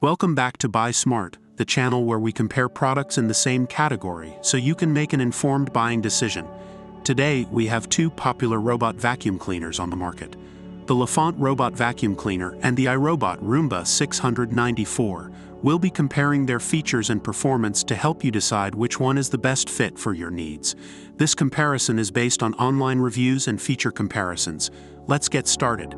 Welcome back to Buy Smart, the channel where we compare products in the same category so you can make an informed buying decision. Today, we have two popular robot vacuum cleaners on the market: the Lefant Robot Vacuum Cleaner and the iRobot Roomba 694. We'll be comparing their features and performance to help you decide which one is the best fit for your needs. This comparison is based on online reviews and feature comparisons. Let's get started.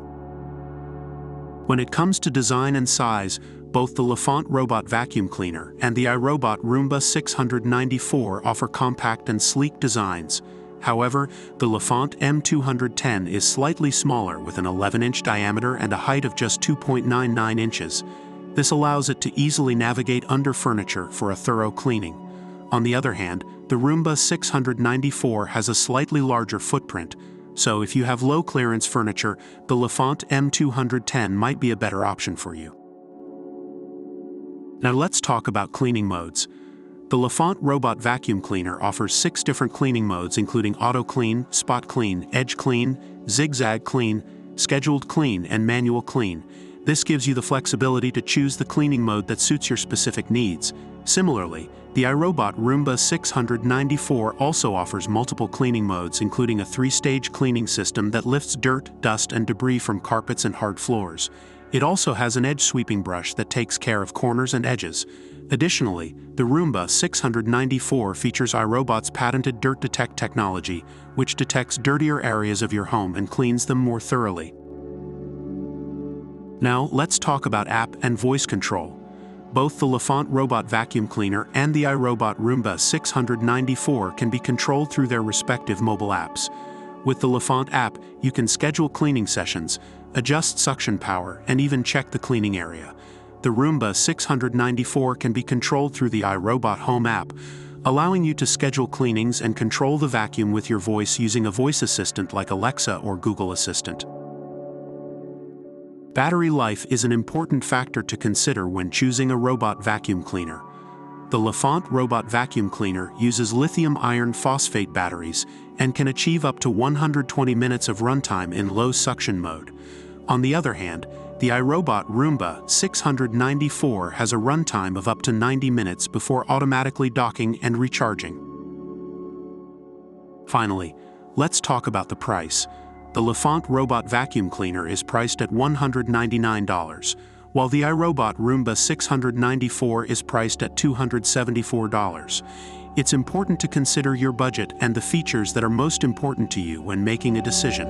When it comes to design and size, both the Lefant Robot Vacuum Cleaner and the iRobot Roomba 694 offer compact and sleek designs. However, the Lefant M210 is slightly smaller with an 11-inch diameter and a height of just 2.99 inches. This allows it to easily navigate under furniture for a thorough cleaning. On the other hand, the Roomba 694 has a slightly larger footprint, so if you have low-clearance furniture, the Lefant M210 might be a better option for you. Now let's talk about cleaning modes. The Lefant Robot Vacuum Cleaner offers 6 different cleaning modes, including Auto Clean, Spot Clean, Edge Clean, Zigzag Clean, Scheduled Clean, and Manual Clean. This gives you the flexibility to choose the cleaning mode that suits your specific needs. Similarly, the iRobot Roomba 694 also offers multiple cleaning modes, including a 3-stage cleaning system that lifts dirt, dust, and debris from carpets and hard floors. It also has an edge sweeping brush that takes care of corners and edges. Additionally, the Roomba 694 features iRobot's patented Dirt Detect technology, which detects dirtier areas of your home and cleans them more thoroughly. Now, let's talk about app and voice control. Both the Lefant Robot Vacuum Cleaner and the iRobot Roomba 694 can be controlled through their respective mobile apps. With the Lefant app, you can schedule cleaning sessions, adjust suction power, and even check the cleaning area. The Roomba 694 can be controlled through the iRobot Home app, allowing you to schedule cleanings and control the vacuum with your voice using a voice assistant like Alexa or Google Assistant. Battery life is an important factor to consider when choosing a robot vacuum cleaner. The Lefant Robot Vacuum Cleaner uses lithium iron phosphate batteries and can achieve up to 120 minutes of runtime in low suction mode. On the other hand, the iRobot Roomba 694 has a runtime of up to 90 minutes before automatically docking and recharging. Finally, let's talk about the price. The Lefant Robot Vacuum Cleaner is priced at $199, while the iRobot Roomba 694 is priced at $274. It's important to consider your budget and the features that are most important to you when making a decision.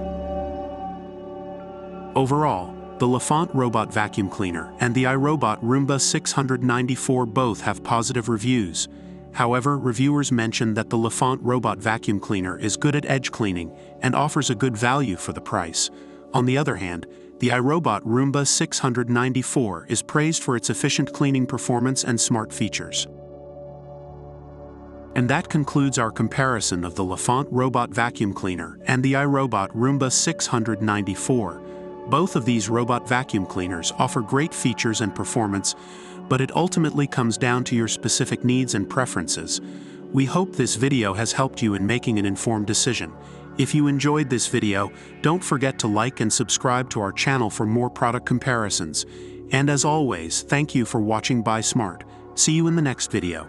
Overall, the Lefant Robot Vacuum Cleaner and the iRobot Roomba 694 both have positive reviews. However, reviewers mention that the Lefant Robot Vacuum Cleaner is good at edge cleaning and offers a good value for the price. On the other hand, the iRobot Roomba 694 is praised for its efficient cleaning performance and smart features. And that concludes our comparison of the Lefant Robot Vacuum Cleaner and the iRobot Roomba 694. Both of these robot vacuum cleaners offer great features and performance, but it ultimately comes down to your specific needs and preferences. We hope this video has helped you in making an informed decision. If you enjoyed this video, don't forget to like and subscribe to our channel for more product comparisons. And as always, thank you for watching Buy Smart. See you in the next video.